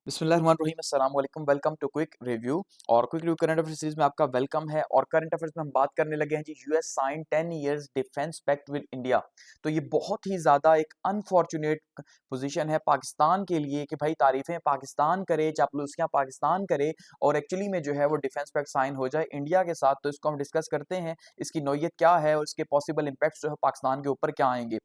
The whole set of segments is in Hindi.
बिस्मिल्लाहिर्रहमानिर्रहीम अस्सलाम वालेकुम वेलकम टू क्विक रिव्यू। और quick review current affair series में आपका वेलकम है। और करंट अफेयर्स में हम बात करने लगे हैं जी, US sign 10 years defence pact with India. तो ये बहुत ही ज्यादा एक अनफॉर्चुनेट पोजीशन है पाकिस्तान के लिए कि भाई तारीफें पाकिस्तान करे, चापलूसियां पाकिस्तान करे और एक्चुअली में जो है वो डिफेंस पैक्ट साइन हो जाए इंडिया के साथ। तो इसको हम डिस्कस करते हैं, इसकी नौयत क्या है और इसके पॉसिबल इम्पैक्ट जो है पाकिस्तान के ऊपर क्या आएंगे।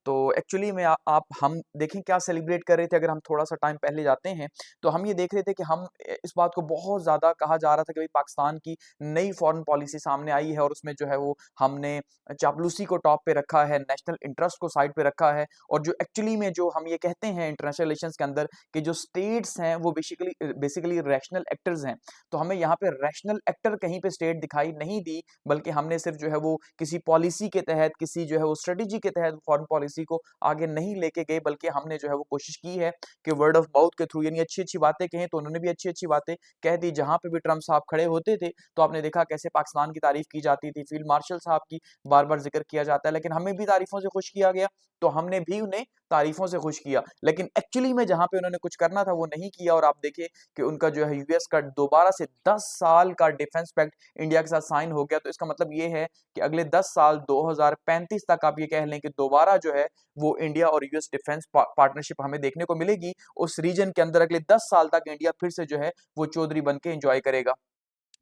तो एक्चुअली में आप हम देखें क्या सेलिब्रेट कर रहे थे। अगर हम थोड़ा सा टाइम पहले जाते हैं तो हम ये देख रहे थे कि हम इस बात को बहुत ज़्यादा कहा जा रहा था कि भाई पाकिस्तान की नई फॉरेन पॉलिसी सामने आई है और उसमें जो है वो हमने चापलूसी को टॉप पे रखा है, नेशनल इंटरेस्ट को साइड पे रखा है। और जो एक्चुअली में जो हम ये कहते हैं इंटरनेशनल रिलेशंस के अंदर कि जो स्टेट्स हैं वो बेसिकली रैशनल एक्टर्स हैं, तो हमें यहाँ पे रैशनल एक्टर कहीं पे स्टेट दिखाई नहीं दी, बल्कि हमने सिर्फ जो है वो किसी पॉलिसी के तहत, किसी जो है वो स्ट्रेटेजी के तहत फॉरेन पॉलिसी को आगे नहीं लेके गए, बल्कि हमने जो है वो कोशिश की है कि वर्ड ऑफ माउथ के थ्रू, यानी अच्छी अच्छी बातें कहें। तो उन्होंने भी अच्छी अच्छी बातें कह दी। जहां पे भी ट्रम्प साहब खड़े होते थे तो आपने देखा कैसे पाकिस्तान की तारीफ की जाती थी, फील्ड मार्शल साहब की बार बार जिक्र किया जाता है, लेकिन हमें भी तारीफों से खुश किया गया तो हमने भी उन्हें तारीफों से खुश किया। लेकिन एक्चुअली में जहां पे उन्होंने कुछ करना था वो नहीं किया। और आप देखिए कि उनका जो है यूएस का दोबारा से 10 साल का डिफेंस पैक्ट इंडिया के साथ साइन हो गया। तो इसका मतलब ये है कि अगले 10 साल 2035 तक आप ये कह लें कि दोबारा जो है वो इंडिया और यूएस डिफेंस पार्टनरशिप हमें देखने को मिलेगी। उस रीजन के अंदर अगले 10 साल तक इंडिया फिर से जो है वो चौधरी बन के एंजॉय करेगा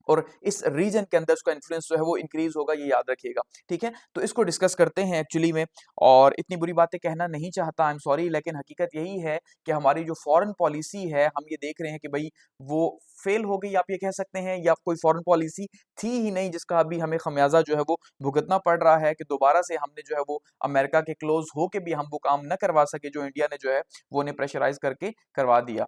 और इस रीजन के अंदर उसका इन्फ्लुएंस जो है वो इंक्रीज होगा, ये याद रखिएगा। ठीक है, तो इसको डिस्कस करते हैं एक्चुअली में। और इतनी बुरी बातें कहना नहीं चाहता, आई एम सॉरी, लेकिन हकीकत यही है कि हमारी जो फॉरेन पॉलिसी है हम ये देख रहे हैं कि भाई वो फेल हो गई, आप ये कह सकते हैं, या कोई फॉरेन पॉलिसी थी ही नहीं जिसका अभी हमें खमियाजा जो है वो भुगतना पड़ रहा है कि दोबारा से हमने जो है वो अमेरिका के क्लोज होके भी हम वो काम न करवा सके जो इंडिया ने जो है वो उन्हें प्रेशराइज करके करवा दिया।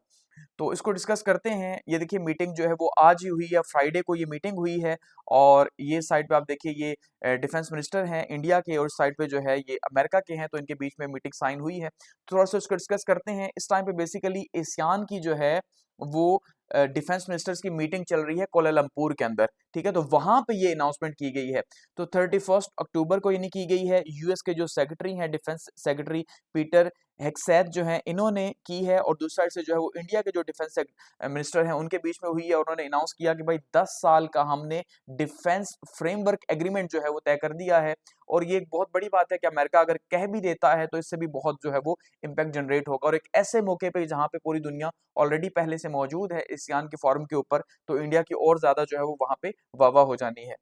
तो इसको डिस्कस करते हैं। ये देखिए मीटिंग जो है वो आज ही हुई है, फ्राइडे को ये मीटिंग हुई है। और ये साइड पे आप देखिए ये डिफेंस मिनिस्टर हैं इंडिया के और साइड पे जो है ये अमेरिका के हैं, तो इनके बीच में मीटिंग साइन हुई है। थोड़ा सा इसको डिस्कस करते हैं। इस टाइम पे बेसिकली एशियान की जो है वो डिफेंस मिनिस्टर्स की मीटिंग चल रही है कोलालमपुर के अंदर। ठीक है, तो वहां पे ये अनाउंसमेंट की गई है। तो 31 अक्टूबर को ये नहीं की गई है। यूएस के जो सेक्रेटरी हैं, डिफेंस सेक्रेटरी पीटर हेक्सेथ जो है इन्होंने की है। और दूसरी साइड से जो है वो इंडिया के जो डिफेंस मिनिस्टर हैं उनके बीच में हुई है। उन्होंने अनाउंस किया कि भाई 10 साल का हमने डिफेंस फ्रेमवर्क एग्रीमेंट जो है वो तय कर दिया है। और ये एक बहुत बड़ी बात है कि अमेरिका अगर कह भी देता है तो इससे भी बहुत जो है वो इम्पैक्ट जनरेट होगा। और एक ऐसे मौके पे जहां पे पूरी दुनिया ऑलरेडी पहले से मौजूद है एशियान के फोरम के ऊपर, तो इंडिया की और ज्यादा जो है वो वहां पे वाह हो जानी है।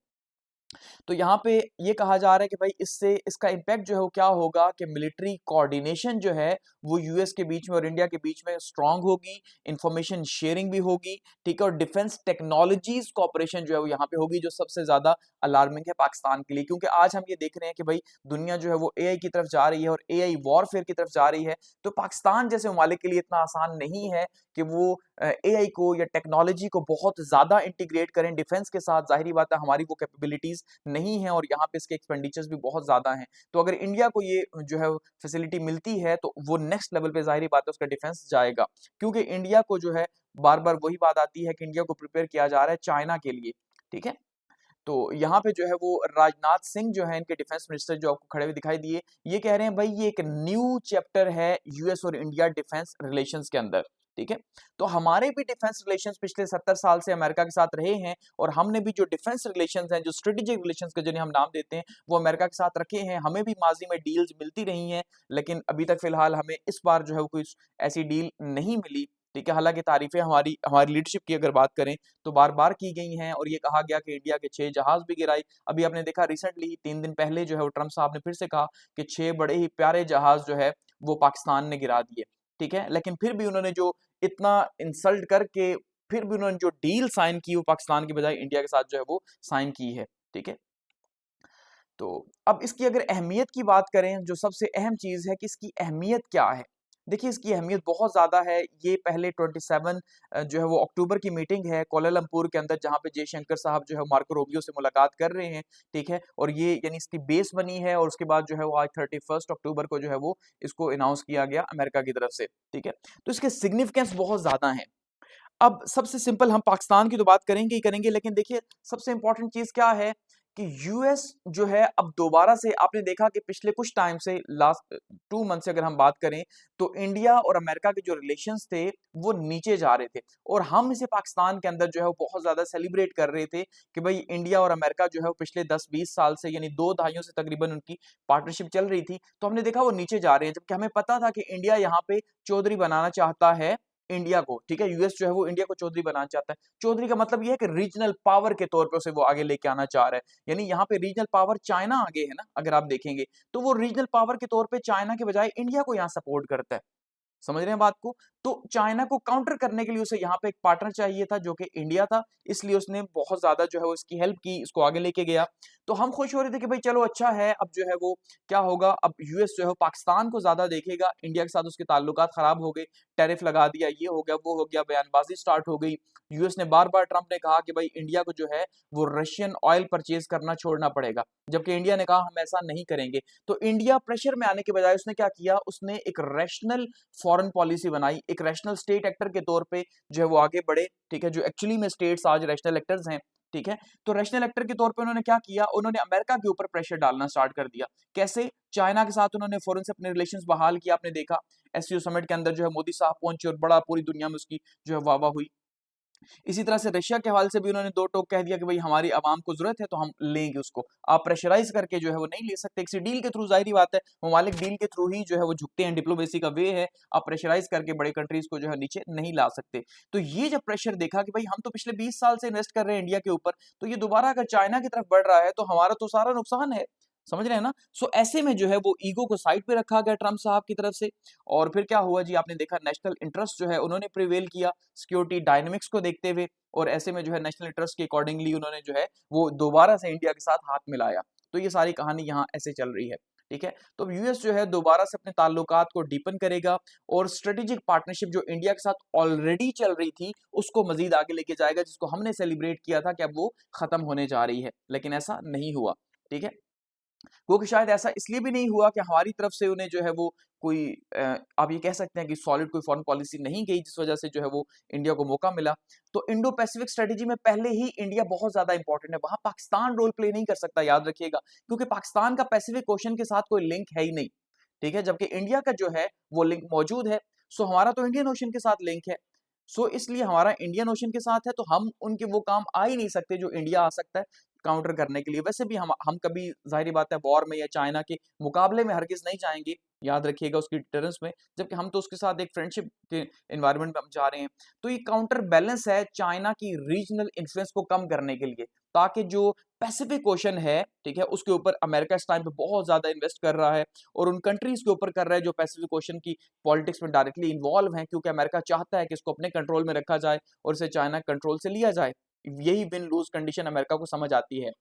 तो यहाँ पे ये कहा जा रहा है कि भाई इससे इसका इम्पैक्ट जो है वो क्या होगा कि मिलिट्री कोऑर्डिनेशन जो है वो यूएस के बीच में और इंडिया के बीच में स्ट्रांग होगी, इंफॉर्मेशन शेयरिंग भी होगी। ठीक है, और डिफेंस टेक्नोलॉजीज कॉपरेशन जो है वो यहाँ पे होगी, जो सबसे ज्यादा अलार्मिंग है पाकिस्तान के लिए। क्योंकि आज हम ये देख रहे हैं कि भाई दुनिया जो है वो एआई की तरफ जा रही है और एआई वॉरफेयर की तरफ जा रही है। तो पाकिस्तान जैसे ममालिक के लिए इतना आसान नहीं है कि वो एआई को या टेक्नोलॉजी को बहुत ज्यादा इंटीग्रेट करें डिफेंस के साथ। जाहिर बात है हमारी वो कैपेबिलिटीज नहीं है और यहाँ पे इसके एक्सपेंडिचर्स भी बहुत ज्यादा हैं। तो अगर इंडिया को ये जो है फैसिलिटी मिलती है तो वो नेक्स्ट लेवल पे जाहिर बात है उसका डिफेंस जाएगा। क्योंकि इंडिया को जो है बार बार वही बात आती है कि इंडिया को प्रिपेयर किया जा रहा है चाइना के लिए। ठीक है, तो यहाँ पे जो है वो राजनाथ सिंह जो है इनके डिफेंस मिनिस्टर जो आपको खड़े हुए दिखाई दिए, ये कह रहे हैं भाई ये एक न्यू चैप्टर है यूएस और इंडिया डिफेंस रिलेशंस के अंदर। ठीक है, तो हमारे भी डिफेंस रिलेशंस पिछले 70 साल से अमेरिका के साथ रहे हैं और हमने भी जो डिफेंस रिलेशंस हैं, जो स्ट्रेटेजिक रिलेशंस के जिन्हें हम नाम देते हैं, वो अमेरिका के साथ रखे हैं। हमें भी माजी में डील्स मिलती रही हैं, लेकिन अभी तक फिलहाल हमें इस बार जो है वो कोई ऐसी डील नहीं मिली। ठीक है, हालांकि तारीफें हमारी हमारी लीडरशिप की अगर बात करें तो बार बार की गई हैं और ये कहा गया कि इंडिया के 6 जहाज भी गिराई। अभी आपने देखा रिसेंटली 3 दिन पहले जो है वो ट्रम्प साहब ने फिर से कहा कि 6 बड़े ही प्यारे जहाज जो है वो पाकिस्तान ने गिरा दिए। ठीक है, लेकिन फिर भी उन्होंने जो इतना इंसल्ट करके फिर भी उन्होंने जो डील साइन की वो पाकिस्तान की बजाय इंडिया के साथ जो है वो साइन की है। ठीक है, तो अब इसकी अगर अहमियत की बात करें, जो सबसे अहम चीज है कि इसकी अहमियत क्या है। देखिए इसकी अहमियत बहुत ज्यादा है। ये पहले 27 जो है वो अक्टूबर की मीटिंग है कोलालमपुर के अंदर, जहां पे जयशंकर साहब जो है मार्को रूबियो से मुलाकात कर रहे हैं। ठीक है, और ये यानी इसकी बेस बनी है और उसके बाद जो है वो आज 31 अक्टूबर को जो है वो इसको अनाउंस किया गया अमेरिका की तरफ से। ठीक है, तो इसके सिग्निफिकेंस बहुत ज्यादा है। अब सबसे सिंपल हम पाकिस्तान की तो बात करेंगे ही करेंगे, लेकिन देखिए सबसे इंपॉर्टेंट चीज क्या है कि यूएस जो है अब दोबारा से आपने देखा कि पिछले कुछ टाइम से लास्ट 2 मंथ से अगर हम बात करें तो इंडिया और अमेरिका के जो रिलेशंस थे वो नीचे जा रहे थे और हम इसे पाकिस्तान के अंदर जो है वो बहुत ज्यादा सेलिब्रेट कर रहे थे कि भाई इंडिया और अमेरिका जो है वो पिछले 10-20 साल से यानी 2 दहाइयों से तकरीबन उनकी पार्टनरशिप चल रही थी, तो हमने देखा वो नीचे जा रहे हैं, जबकि हमें पता था कि इंडिया यहाँ पे चौधरी बनाना चाहता है इंडिया को, ठीक है, यूएस जो है वो इंडिया को चौधरी बनाना चाहता है। चौधरी का मतलब ये है कि रीजनल पावर के तौर पे उसे वो आगे लेके आना चाह रहा है, यानी यहाँ पे रीजनल पावर चाइना आगे है ना, अगर आप देखेंगे तो वो रीजनल पावर के तौर पे चाइना के बजाय इंडिया को यहाँ सपोर्ट करता है। समझ रहे हैं बात को? तो चाइना को काउंटर करने के लिए उसे यहाँ पे एक पार्टनर चाहिए था जो कि इंडिया था, इसलिए उसने बहुत ज्यादा जो है वो इसकी हेल्प की, इसको आगे लेके गया। तो हम खुश हो रहे थे कि भाई चलो अच्छा है, अब जो है वो क्या होगा, अब यूएस जो है वो पाकिस्तान को ज्यादा देखेगा, इंडिया के साथ उसके ताल्लुकात खराब हो गए, टैरिफ लगा दिया, ये हो गया, वो हो गया, बयानबाजी स्टार्ट हो गई। यूएस ने बार बार, ट्रंप ने कहा कि भाई इंडिया को जो है वो रशियन ऑयल परचेज करना छोड़ना पड़ेगा, जबकि इंडिया ने कहा हम ऐसा नहीं करेंगे। तो इंडिया प्रेशर में आने के बजाय उसने क्या किया, उसने एक रैशनल फॉरेन पॉलिसी बनाई, एक रैशनल स्टेट एक्टर के तौर पे जो है वो आगे बढ़े, ठीक है, जो एक्चुअली में स्टेट्स आज रैशनल एक्टर्स हैं, ठीक है। तो रैशनल एक्टर के तौर पे उन्होंने क्या किया, उन्होंने अमेरिका के ऊपर प्रेशर डालना स्टार्ट कर दिया। कैसे? चाइना के साथ उन्होंने फौरन से अपने रिलेशंस बहाल किया, आपने देखा एससीओ समिट के अंदर जो है मोदी साहब पहुंचे और बड़ा पूरी दुनिया में उसकी जो है वाह वाह हुई। इसी तरह से रशिया के हवाले से भी उन्होंने दो टोक कह दिया कि भाई हमारी आवाम को जरूरत है तो हम लेंगे उसको, आप प्रेशराइज करके जो है वो नहीं ले सकते, किसी डील के थ्रू, जाहिर बात है ममालिक डील के थ्रू ही जो है वो झुकते हैं, डिप्लोमेसी का वे है, आप प्रेशराइज करके बड़े कंट्रीज को जो है नीचे नहीं ला सकते। तो ये जब प्रेशर देखा कि भाई हम तो पिछले 20 साल से इन्वेस्ट कर रहे हैं इंडिया के ऊपर, तो ये दोबारा अगर चाइना की तरफ बढ़ रहा है तो हमारा तो सारा नुकसान है, समझ रहे हैं ना। सो ऐसे में जो है वो ईगो को साइड पे रखा गया ट्रम्प साहब की तरफ से, और फिर क्या हुआ जी, आपने देखा नेशनल इंटरेस्ट जो है उन्होंने प्रिवेल किया सिक्योरिटी डायनेमिक्स को देखते हुए, और ऐसे में जो है नेशनल इंटरेस्ट के अकॉर्डिंगली उन्होंने जो है वो दोबारा से इंडिया के साथ हाथ मिलाया। तो ये सारी कहानी यहाँ ऐसे चल रही है, ठीक है। तो अब यूएस जो है दोबारा से अपने ताल्लुकात को डीपन करेगा और स्ट्रेटेजिक पार्टनरशिप जो इंडिया के साथ ऑलरेडी चल रही थी उसको मजीद आगे लेके जाएगा, जिसको हमने सेलिब्रेट किया था कि अब वो खत्म होने जा रही है, लेकिन ऐसा नहीं हुआ, ठीक है। क्योंकि शायद ऐसा इसलिए भी नहीं हुआ कि हमारी तरफ से उन्हें जो है वो कोई आप ये कह सकते हैं कि सॉलिड कोई फॉरेन पॉलिसी नहीं गई, जिस वजह से जो है वो इंडिया को मौका मिला। तो इंडो पैसिफिक स्ट्रेटेजी में पहले ही इंडिया बहुत ज्यादा इंपॉर्टेंट है, वहां पाकिस्तान रोल प्ले नहीं कर सकता, याद रखिएगा, क्योंकि पाकिस्तान का पैसिफिक ओशन के साथ कोई लिंक है ही नहीं, ठीक है, जबकि इंडिया का जो है वो लिंक मौजूद है। सो हमारा तो इंडियन ओशन के साथ लिंक है, सो इसलिए हमारा इंडियन ओशन के साथ है, तो हम उनके वो काम आ ही नहीं सकते जो इंडिया आ सकता है काउंटर करने के लिए। वैसे भी हम कभी, जाहिर बात है, वॉर में या चाइना के मुकाबले में हरगिज नहीं जाएंगे, याद रखिएगा, उसकी डिटरेंस में, जबकि हम तो उसके साथ एक फ्रेंडशिप के एनवायरनमेंट में हम जा रहे हैं। तो ये काउंटर बैलेंस है चाइना की रीजनल इन्फ्लुएंस को कम करने के लिए, ताकि जो पैसिफिक ओशन है, ठीक है, उसके ऊपर अमेरिका इस टाइम पे बहुत ज्यादा इन्वेस्ट कर रहा है और उन कंट्रीज के ऊपर कर रहा है जो पैसिफिक ओशन की पॉलिटिक्स में डायरेक्टली इन्वॉल्व हैं, क्योंकि अमेरिका चाहता है कि इसको अपने कंट्रोल में रखा जाए और इसे चाइना कंट्रोल से लिया जाए। यही विन लूज कंडीशन अमेरिका को समझ आती है।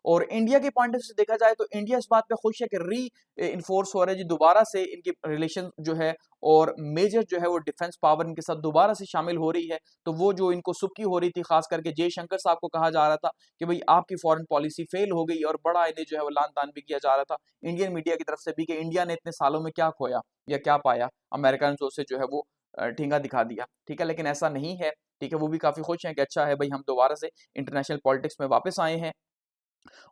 और इंडिया के पॉइंट ऑफ से देखा जाए तो इंडिया इस बात पे खुश है कि री इन्फोर्स हो रहा है जी, दोबारा से इनकी रिलेशन जो है और मेजर जो है वो डिफेंस पावर इनके साथ दोबारा से शामिल हो रही है। तो वो जो इनको सुबकी हो रही थी, खास करके जयशंकर साहब को कहा जा रहा था कि भाई आपकी फॉरेन पॉलिसी फेल हो गई, और बड़ा इन्हें जो है वो लान तान भी किया जा रहा था इंडियन मीडिया की तरफ से भी कि इंडिया ने इतने सालों में क्या खोया या क्या पाया, अमेरिकन से जो है वो ठेंगा दिखा दिया, ठीक है, लेकिन ऐसा नहीं है, ठीक है। वो भी काफी खुश हैं कि अच्छा है भाई हम दोबारा से इंटरनेशनल पॉलिटिक्स में वापस आए हैं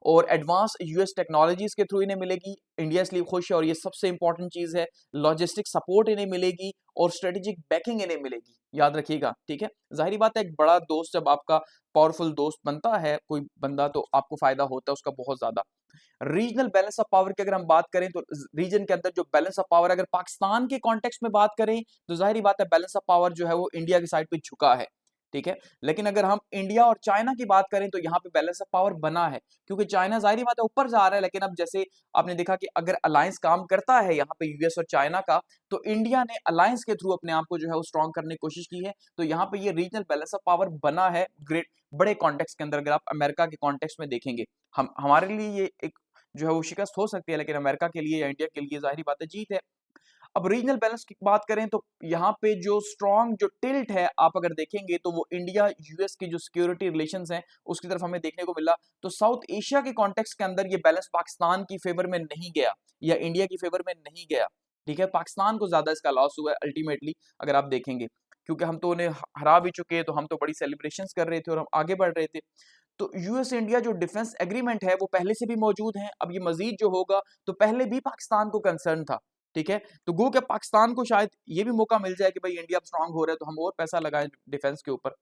और एडवांस यूएस टेक्नोलॉजीज के थ्रू इन्हें मिलेगी, इंडिया इसलिए खुश है, और ये सबसे इंपॉर्टेंट चीज है, लॉजिस्टिक सपोर्ट इन्हें मिलेगी और स्ट्रेटेजिक बैकिंग इन्हें मिलेगी, याद रखिएगा, ठीक है। जाहिर बात है एक बड़ा दोस्त जब आपका पावरफुल दोस्त बनता है कोई बंदा, तो आपको फायदा होता है उसका बहुत ज्यादा। रीजनल बैलेंस ऑफ पावर की अगर हम बात करें तो रीजन के अंदर जो बैलेंस ऑफ पावर, अगर पाकिस्तान के कॉन्टेक्स्ट में बात करें तो जाहिर बात है बैलेंस ऑफ पावर जो है वो इंडिया की साइड पे झुका है, ठीक है। लेकिन अगर हम इंडिया और चाइना की बात करें तो यहाँ पे बैलेंस ऑफ पावर बना है, क्योंकि चाइना जाहिर बात है ऊपर जा रहा है, लेकिन अब जैसे आपने देखा कि अगर अलायंस काम करता है यहाँ पे यूएस और चाइना का, तो इंडिया ने अलायंस के थ्रू अपने आप को जो है वो स्ट्रॉन्ग करने की कोशिश की है। तो यहाँ पे ये रीजनल बैलेंस ऑफ पावर बना है ग्रेट बड़े कॉन्टेक्स्ट के अंदर। अगर आप अमेरिका के कॉन्टेक्स्ट में देखेंगे, हम हमारे लिए ये एक जो है वो शिकस्त हो सकती है, लेकिन अमेरिका के लिए या इंडिया के लिए जाहिर बात है जीत है। अब रीजनल बैलेंस की बात करें तो यहाँ पे जो स्ट्रॉन्ग जो टिल्ट है आप अगर देखेंगे तो वो इंडिया यूएस की जो सिक्योरिटी रिलेशंस हैं उसकी तरफ हमें देखने को मिला। तो साउथ एशिया के कॉन्टेक्स्ट के अंदर ये बैलेंस पाकिस्तान की फेवर में नहीं गया या इंडिया की फेवर में नहीं गया, ठीक है। पाकिस्तान को ज्यादा इसका लॉस हुआ है अल्टीमेटली, अगर आप देखेंगे, क्योंकि हम तो उन्हें हरा भी चुके हैं, तो हम तो बड़ी सेलिब्रेशंस कर रहे थे और हम आगे बढ़ रहे थे। तो यूएस इंडिया जो डिफेंस एग्रीमेंट है वो पहले से भी मौजूद है, अब ये मजीद जो होगा तो पहले भी पाकिस्तान को कंसर्न था, ठीक है। तो गो के पाकिस्तान को शायद ये भी मौका मिल जाए कि भाई इंडिया स्ट्रांग हो रहा है तो हम और पैसा लगाएं डिफेंस के ऊपर।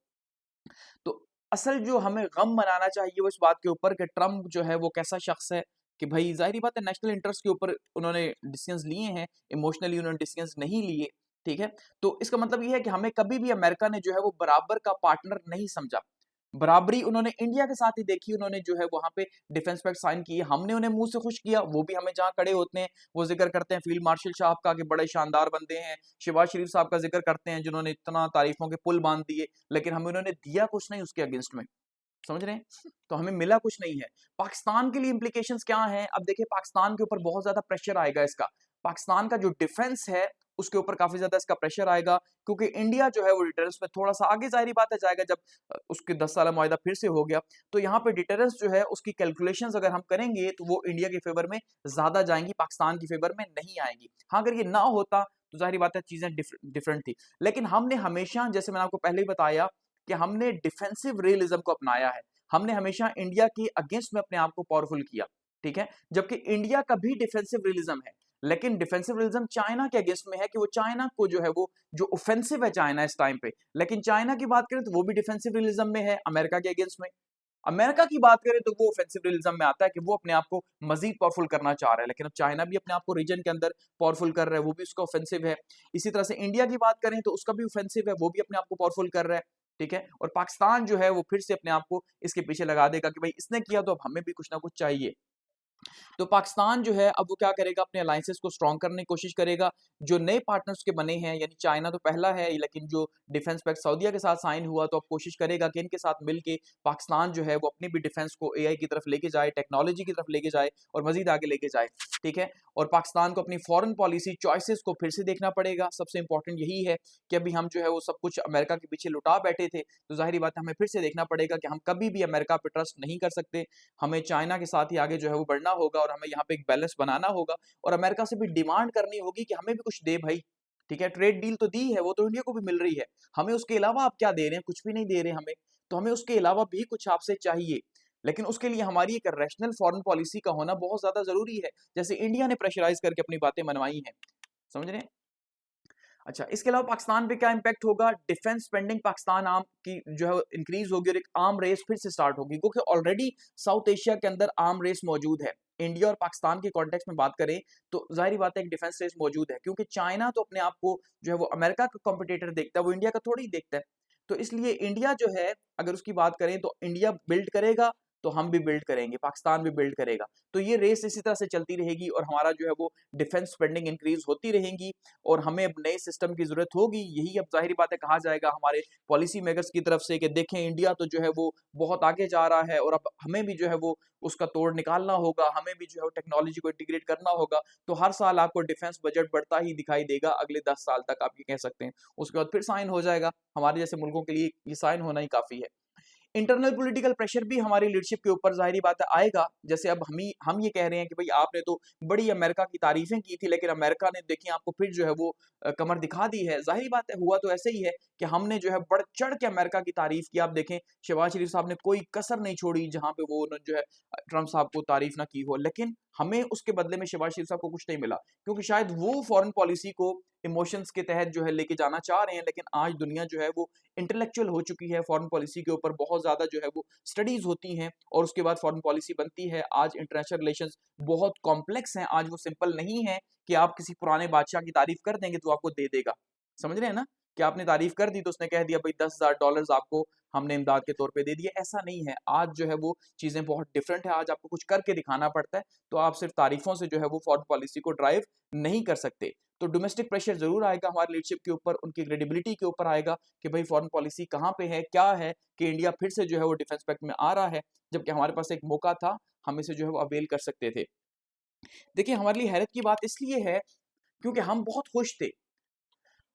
तो असल जो हमें गम मनाना चाहिए वो इस बात के ऊपर कि ट्रम्प जो है वो कैसा शख्स है, कि भाई जाहिर बात है नेशनल इंटरेस्ट के ऊपर उन्होंने डिसीजंस लिए हैं, इमोशनली उन्होंने डिसीजंस नहीं लिए, ठीक है। तो इसका मतलब ये है कि हमें कभी भी अमेरिका ने जो है वो बराबर का पार्टनर नहीं समझा, बराबरी उन्होंने इंडिया के साथ ही देखी, उन्होंने जो है वहां पे डिफेंस पैक्ट साइन किए, हमने उन्हें मुंह से खुश किया, वो भी हमें जहां खड़े होते हैं वो जिक्र करते हैं फील्ड मार्शल साहब का कि बड़े शानदार बंदे हैं, शहबाज शरीफ साहब का जिक्र करते हैं जिन्होंने इतना तारीफों के पुल बांध दिए, लेकिन हमें उन्होंने दिया कुछ नहीं उसके अगेंस्ट में, समझ रहे हैं। तो हमें मिला कुछ नहीं है। पाकिस्तान के लिए इंप्लीकेशंस क्या हैं, अब देखिए पाकिस्तान के ऊपर बहुत ज्यादा प्रेशर आएगा इसका, पाकिस्तान का जो डिफेंस है उसके ऊपर काफी ज्यादा इसका प्रेशर आएगा, क्योंकि इंडिया जो है वो डिटरेंस में थोड़ा सा आगे जाहिर बात है जाएगा जब उसके 10 साल मुआहदा फिर से हो गया, तो यहाँ पे डिटरेंस जो है उसकी कैलकुलेशंस अगर हम करेंगे तो वो इंडिया के फेवर में ज्यादा जाएंगी, पाकिस्तान की फेवर में नहीं आएंगी। हाँ अगर ये ना होता तो जाहिर बात है चीजें डिफरेंट थी, लेकिन हमने हमेशा जैसे मैंने आपको पहले ही बताया कि हमने डिफेंसिव रियलिज्म को अपनाया है, हमने हमेशा इंडिया के अगेंस्ट में अपने आप को पावरफुल किया, ठीक है। जबकि इंडिया का भी डिफेंसिव रियलिज्म है, लेकिन डिफेंसिव रियलिज्म चाइना के अगेंस्ट में है कि वो चाइना को जो है वो जो ऑफेंसिव है चाइना इस टाइम पे, लेकिन चाइना की बात करें तो वो भी डिफेंसिव रियलिज्म में है अमेरिका के अगेंस्ट में। अमेरिका की बात करें तो वो ऑफेंसिव रियलिज्म में आता है कि वो अपने आप को मजीद पावरफुल करना चाह रहा है, लेकिन अब चाइना भी अपने आप को रीजन के अंदर पावरफुल कर रहा है, वो भी उसका ऑफेंसिव है। इसी तरह से इंडिया की बात करें तो उसका भी ऑफेंसिव है, वो भी अपने आप को पावरफुल कर रहा है, ठीक है। और पाकिस्तान जो है वो फिर से अपने आप को इसके पीछे लगा देगा कि भाई इसने किया तो अब हमें भी कुछ ना कुछ चाहिए। तो पाकिस्तान जो है अब वो क्या करेगा, अपने अलायंसेस को स्ट्रॉन्ग करने की कोशिश करेगा, जो नए पार्टनर्स के बने हैं यानी चाइना तो पहला है, लेकिन जो डिफेंस पैक्ट सऊदीया के साथ साइन हुआ तो अब कोशिश करेगा कि इनके साथ मिलके पाकिस्तान जो है वो अपनी भी डिफेंस को एआई की तरफ लेके जाए, टेक्नोलॉजी की तरफ लेके जाए और मजीद आगे लेके जाए, ठीक है। और पाकिस्तान को अपनी फॉरेन पॉलिसी चॉइसेस को फिर से देखना पड़ेगा, सबसे इंपॉर्टेंट यही है कि अभी हम जो है वो सब कुछ अमेरिका के पीछे लुटा बैठे थे, तो जाहिर बात है हमें फिर से देखना पड़ेगा कि हम कभी भी अमेरिका पे ट्रस्ट नहीं कर सकते, हमें चाइना के साथ ही आगे जो है वो बढ़ना होगा और हमें यहाँ पे एक बैलेंस बनाना होगा और अमेरिका से भी डिमांड करनी होगी कि हमें भी कुछ दे भाई, ठीक है। ट्रेड डील तो दी है, वो तो इंडिया को भी मिल रही है, हमें उसके अलावा आप क्या दे रहे हैं, कुछ भी नहीं दे रहे हमें, तो हमें उसके अलावा भी कुछ आपसे चाहिए, लेकिन उसके लिए हमारी एक रैशनल फॉरेन पॉलिसी का होना बहुत ज्यादा जरूरी है, जैसे इंडिया ने प्रेशराइज करके अपनी बातें मनवाई हैं, समझ रहे हैं। अच्छा इसके अलावा पाकिस्तान पे क्या इम्पैक्ट होगा, डिफेंस स्पेंडिंग पाकिस्तान आर्म की जो है इंक्रीज होगी और एक आर्म रेस फिर से स्टार्ट होगी, क्योंकि ऑलरेडी साउथ एशिया के अंदर आर्म रेस मौजूद है। इंडिया और पाकिस्तान के कॉन्टेक्स्ट में बात करें तो जाहिर बात है एक डिफेंस रेस मौजूद है, क्योंकि चाइना तो अपने आप को जो है वो अमेरिका का कॉम्पिटिटर देखता है, वो इंडिया का थोड़ी ही देखता है। तो इसलिए इंडिया जो है अगर उसकी बात करें तो इंडिया बिल्ड करेगा तो हम भी बिल्ड करेंगे, पाकिस्तान भी बिल्ड करेगा, तो ये रेस इसी तरह से चलती रहेगी और हमारा जो है वो डिफेंस स्पेंडिंग इंक्रीज होती रहेगी और हमें अब नए सिस्टम की जरूरत होगी। यही अब जाहिर बात है कहा जाएगा हमारे पॉलिसी मेकर्स की तरफ से कि देखें इंडिया तो जो है वो बहुत आगे जा रहा है और अब हमें भी जो है वो उसका तोड़ निकालना होगा, हमें भी जो है वो टेक्नोलॉजी को इंटीग्रेट करना होगा। तो हर साल आपको डिफेंस बजट बढ़ता ही दिखाई देगा अगले 10 साल तक, आप ये कह सकते हैं। उसके बाद फिर साइन हो जाएगा, हमारे जैसे मुल्कों के लिए ये साइन होना ही काफी है। इंटरनल पॉलिटिकल प्रेशर भी हमारी लीडरशिप के ऊपर जाहिर बात है आएगा, जैसे अब हम ये कह रहे हैं कि भाई आपने तो बड़ी अमेरिका की तारीफें की थी, लेकिन अमेरिका ने देखिए आपको फिर जो है वो कमर दिखा दी है। जाहिर बात है हुआ तो ऐसे ही है कि हमने जो है बढ़ चढ़ के अमेरिका की तारीफ की, आप देखें शहबाज शरीफ साहब ने कोई कसर नहीं छोड़ी जहां पे वो उन्होंने जो है ट्रम्प साहब को तारीफ ना की हो, लेकिन हमें उसके बदले में शहबाज शरीफ साहब को कुछ नहीं मिला, क्योंकि शायद वो फॉरेन पॉलिसी को इमोशंस के तहत जो है लेके जाना चाह रहे हैं, लेकिन आज दुनिया जो है वो इंटेलेक्चुअल हो चुकी है, फॉरेन पॉलिसी के ऊपर बहुत ज्यादा जो है वो स्टडीज होती हैं और उसके बाद फॉरेन पॉलिसी बनती है। आज इंटरनेशनल रिलेशंस बहुत कॉम्प्लेक्स हैं, आज वो सिंपल नहीं है कि आप किसी पुराने बादशाह की तारीफ कर देंगे तो आपको दे देगा, समझ रहे हैं ना, कि आपने तारीफ कर दी तो उसने कह दिया भाई $10,000 आपको हमने इमदाद के तौर पे दे दिए, ऐसा नहीं है। आज जो है वो चीजें बहुत डिफरेंट है, आज आपको कुछ करके दिखाना पड़ता है, तो आप सिर्फ तारीफों से जो है वो फॉरेन पॉलिसी को ड्राइव नहीं कर सकते। तो डोमेस्टिक प्रेशर जरूर आएगा हमारी लीडरशिप के ऊपर, उनकी क्रेडिबिलिटी के ऊपर आएगा कि भाई फॉरेन पॉलिसी कहाँ पे है, क्या है कि इंडिया फिर से जो है वो डिफेंस पैक्ट में आ रहा है, जबकि हमारे पास एक मौका था, हम इसे जो है वो अवेल कर सकते थे। देखिए हमारे लिए हैरत की बात इसलिए है क्योंकि हम बहुत खुश थे,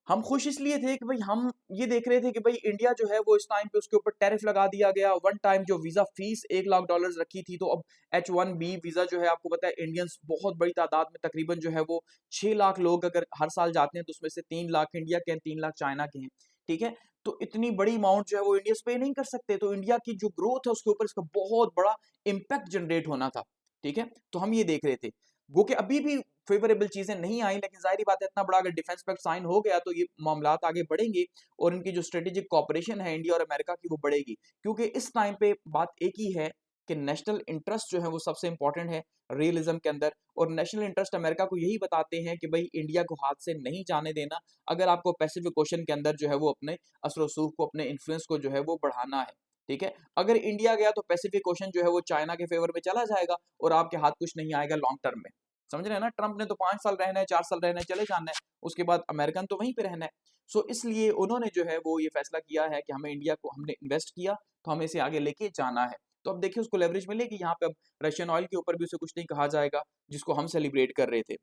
हम खुश इसलिए थे कि भाई हम ये देख रहे थे कि भाई इंडिया जो है वो इस टाइम पे उसके ऊपर टैरिफ लगा दिया गया, वन टाइम जो वीजा फीस $1 लाख रखी थी, तो अब H1B वीजा जो है आपको पता है इंडियंस बहुत बड़ी तादाद में तकरीबन जो है वो 6 लाख लोग अगर हर साल जाते हैं तो उसमें से 3 लाख इंडिया के हैं, 3 लाख चाइना के हैं। ठीक है, तो इतनी बड़ी अमाउंट जो है वो इंडिया पे नहीं कर सकते, तो इंडिया की जो ग्रोथ है उसके ऊपर इसका बहुत बड़ा इम्पैक्ट जनरेट होना था। ठीक है, तो हम ये देख रहे थे वो कि अभी भी फेवरेबल चीजें नहीं आई, लेकिन जाहिर बात है इतना बड़ा अगर डिफेंस पैक्ट साइन हो गया तो ये मामलात आगे बढ़ेंगे और इनकी जो स्ट्रेटेजिक कॉपरेशन है इंडिया और अमेरिका की वो बढ़ेगी, क्योंकि इस टाइम पे बात एक ही है कि नेशनल इंटरेस्ट जो है वो सबसे इंपॉर्टेंट है रियलिज्म के अंदर, और नेशनल इंटरेस्ट अमेरिका को यही बताते हैं कि भाई इंडिया को हाथ से नहीं जाने देना अगर आपको पैसिफिक ओशन के अंदर जो है वो अपने असर रसूख को, अपने इन्फ्लुएंस को जो है वो बढ़ाना है। ठीक है, अगर इंडिया गया तो पैसिफिक ओशन जो है वो चाइना के फेवर में चला जाएगा और आपके हाथ कुछ नहीं आएगा लॉन्ग टर्म में। समझ रहे हैं ना, ट्रंप ने तो 5 साल रहना है, 4 साल रहना है, चले जाना है, उसके बाद अमेरिकन तो वहीं पे रहना है। सो इसलिए उन्होंने जो है वो ये फैसला किया है कि हमें इंडिया को हमने इन्वेस्ट किया तो हमें इसे आगे लेके जाना है। तो अब देखिए उसको लेवरेज मिलेगी यहाँ पे, अब रशियन ऑयल के ऊपर भी उसे कुछ नहीं कहा जाएगा जिसको हम सेलिब्रेट कर रहे थे।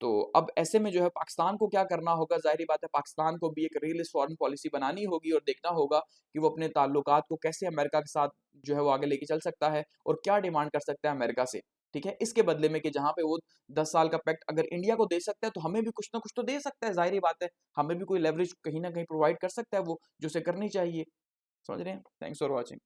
तो अब ऐसे में जो है पाकिस्तान को क्या करना होगा, ज़ाहिर-सी बात है पाकिस्तान को भी एक रियलिस्ट फॉरेन पॉलिसी बनानी होगी और देखना होगा कि वो अपने ताल्लुकात को कैसे अमेरिका के साथ जो है वो आगे लेके चल सकता है और क्या डिमांड कर सकता है अमेरिका से। ठीक है, इसके बदले में कि जहाँ पे वो 10 साल का पैक्ट अगर इंडिया को दे सकता है तो हमें भी कुछ ना कुछ तो दे सकता है, ज़ाहिर-सी बात है। हमें भी कोई लेवरेज कहीं न कहीं प्रोवाइड कर सकता है वो, जो उसे करनी चाहिए। समझ रहे हैं? Thanks for watching.